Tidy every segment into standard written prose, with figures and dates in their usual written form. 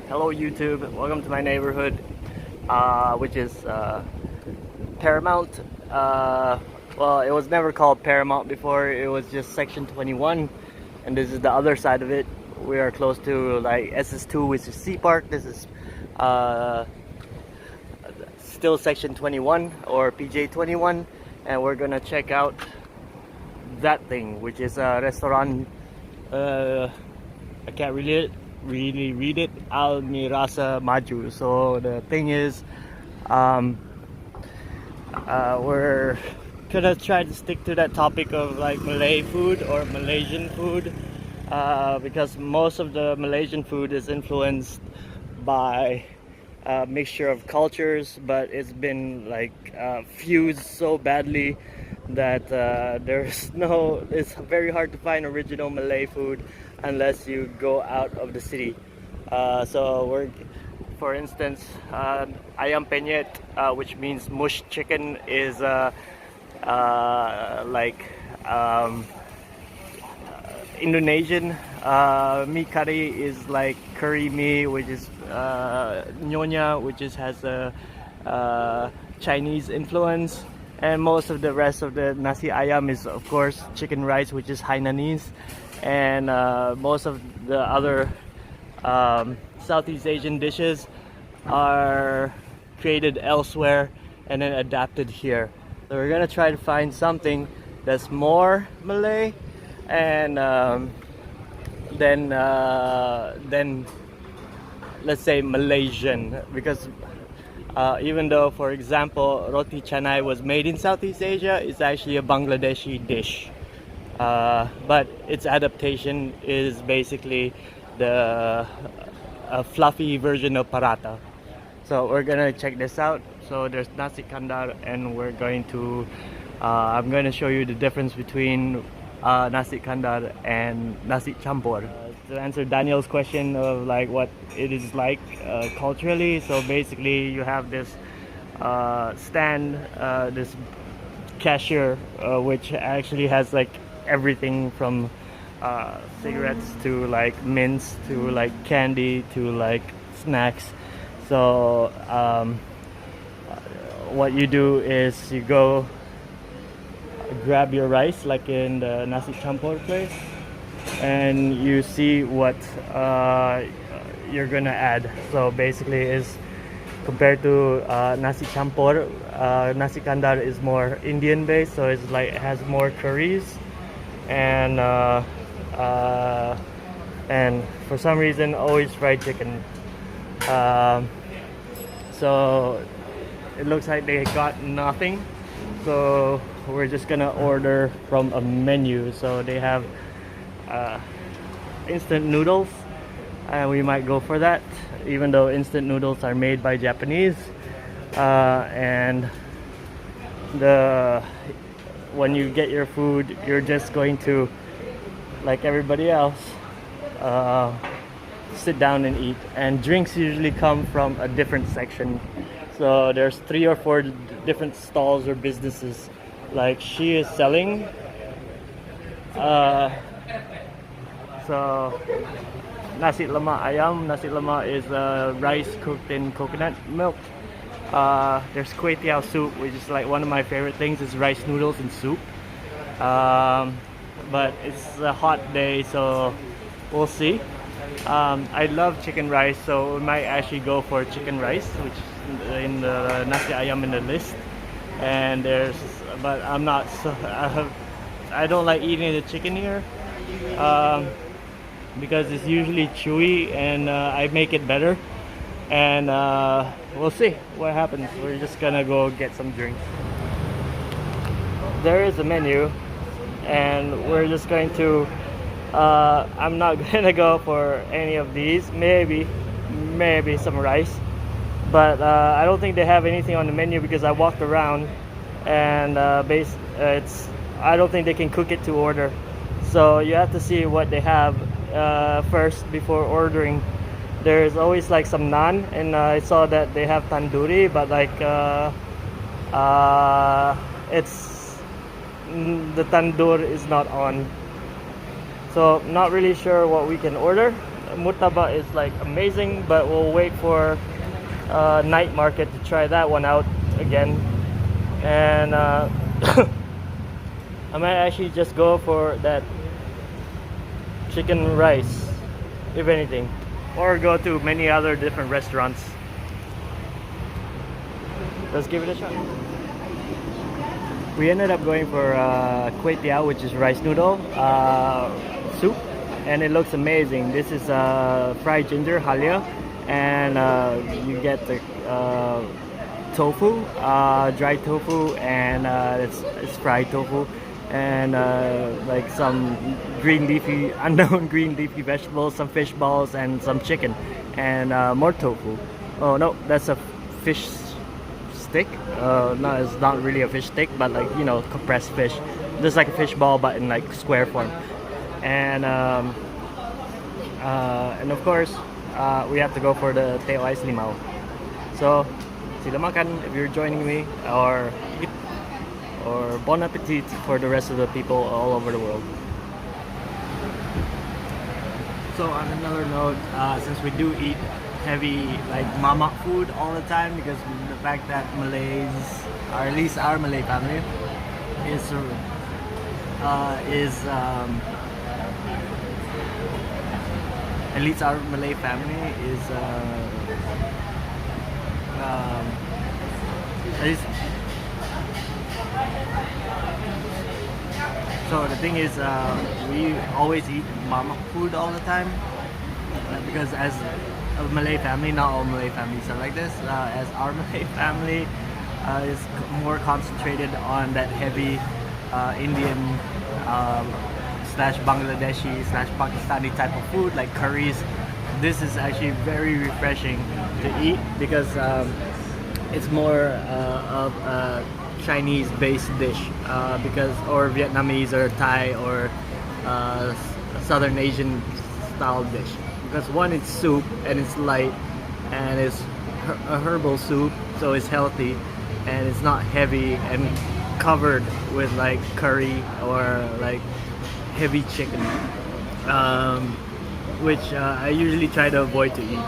Hello YouTube, welcome to my neighborhood, which is Paramount. Well, it was never called Paramount before, it was just Section 21, and this is the other side of it. We are close to like SS2, which is Sea Park. This is still Section 21 or PJ 21, and we're gonna check out that thing, which is a restaurant. I can't really read it, Al Mirasa Maju. So the thing is, we're gonna try to stick to that topic of like Malay food or Malaysian food, because most of the Malaysian food is influenced by a mixture of cultures, but it's been like fused so badly that it's very hard to find original Malay food unless you go out of the city. For instance, ayam penyet, which means mush chicken, is Indonesian. Mee curry is like curry mee, which is nyonya, which has a Chinese influence. And most of the rest of the nasi ayam is of course chicken rice, which is Hainanese. And most of the other Southeast Asian dishes are created elsewhere and then adapted here. So we're gonna try to find something that's more Malay and then let's say Malaysian, because even though, for example, roti canai was made in Southeast Asia, it's actually a Bangladeshi dish. But its adaptation is basically a fluffy version of paratha. So we're gonna check this out. So there's nasi kandar, and we're going to I'm going to show you the difference between nasi kandar and nasi campur. To answer Daniel's question of like what it is like culturally, so basically you have this stand, this cashier, which actually has like everything from cigarettes to like mints to like candy to like snacks. So what you do is you go grab your rice like in the nasi campur place, and you see what you're gonna add. So basically is compared to nasi campur, nasi kandar is more Indian based, so it's like it has more curries and for some reason always fried chicken. So it looks like they got nothing, so we're just gonna order from a menu. So they have instant noodles, and we might go for that, even though instant noodles are made by Japanese. And when you get your food, you're just going to, like everybody else, sit down and eat. And drinks usually come from a different section. So there's 3 or 4 different stalls or businesses. Like she is selling so nasi lemak ayam. Nasi lemak is rice cooked in coconut milk. There's Kueh Teow soup, which is like one of my favorite things, is rice noodles and soup. But it's a hot day, so we'll see. I love chicken rice, so we might actually go for chicken rice, which is in the nasi ayam in the list. And but I'm not so I don't like eating the chicken here, because it's usually chewy, and I make it better. And we'll see what happens. We're just gonna go get some drinks. There is a menu, and we're just going to I'm not gonna go for any of these. Maybe some rice, but I don't think they have anything on the menu, because I walked around and I don't think they can cook it to order. So you have to see what they have first before ordering. There's always like some naan, and I saw that they have tandoori, but like it's the tandoor is not on. So not really sure what we can order. murtabak is like amazing, but we'll wait for night market to try that one out again. And I might actually just go for that chicken rice, if anything, or go to many other different restaurants. Let's give it a shot. We ended up going for Kueh Teow, which is rice noodle soup, and it looks amazing. This is fried ginger halia, and you get the tofu, dry tofu, and it's fried tofu, and like some green leafy, unknown green leafy vegetables, some fish balls, and some chicken, and more tofu. Oh no, that's a fish stick. No, it's not really a fish stick, but like, you know, compressed fish. Just like a fish ball, but in like square form. And of course, we have to go for the teh ice limau. So, sila makan if you're joining me, or bon appetit for the rest of the people all over the world. So on another note, since we do eat heavy like mama food all the time, because the fact that Malays, or at least our Malay family, is at least our Malay family is at least. So the thing is, we always eat mama food all the time, because as a Malay family, not all Malay families are like this. As our Malay family is more concentrated on that heavy Indian slash Bangladeshi slash Pakistani type of food, like curries. This is actually very refreshing to eat, because it's more of a Chinese-based dish, or Vietnamese or Thai or Southern Asian style dish. Because one, it's soup and it's light, and it's a herbal soup, so it's healthy, and it's not heavy and covered with like curry or like heavy chicken, which I usually try to avoid to eat,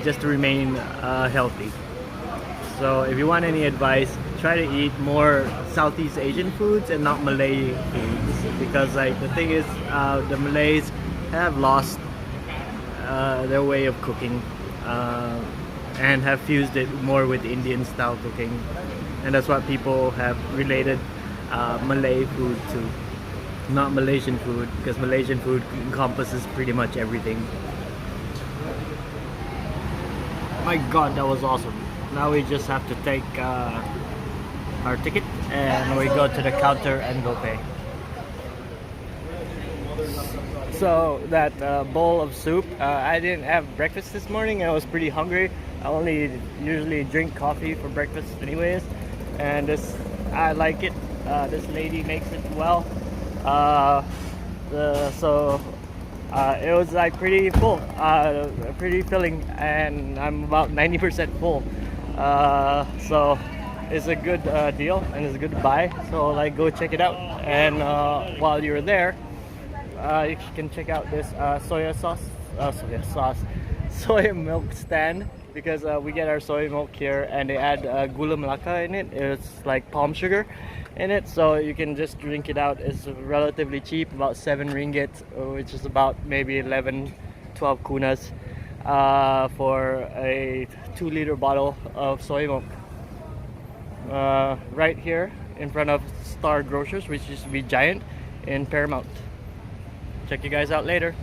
just to remain healthy. So if you want any advice, try to eat more Southeast Asian foods and not Malay foods, because like the thing is, the Malays have lost their way of cooking, and have fused it more with Indian style cooking, and that's what people have related Malay food to, not Malaysian food, because Malaysian food encompasses pretty much everything. My god, that was awesome. Now we just have to take our ticket and we go to the counter and go pay. So that bowl of soup, I didn't have breakfast this morning. I was pretty hungry. I only usually drink coffee for breakfast anyways, and this, I like it. This lady makes it well. It was like pretty full, pretty filling, and I'm about 90% full. So it's a good deal, and it's a good buy. So like, go check it out. And while you're there, you can check out this soy milk stand, because we get our soy milk here, and they add gula melaka in it. It's like palm sugar in it, so you can just drink it out. It's relatively cheap, about 7 ringgit, which is about maybe 11-12 kunas, for a 2-liter bottle of soy milk. Right here in front of Star Grocers, which used to be Giant in Paramount. Check you guys out later.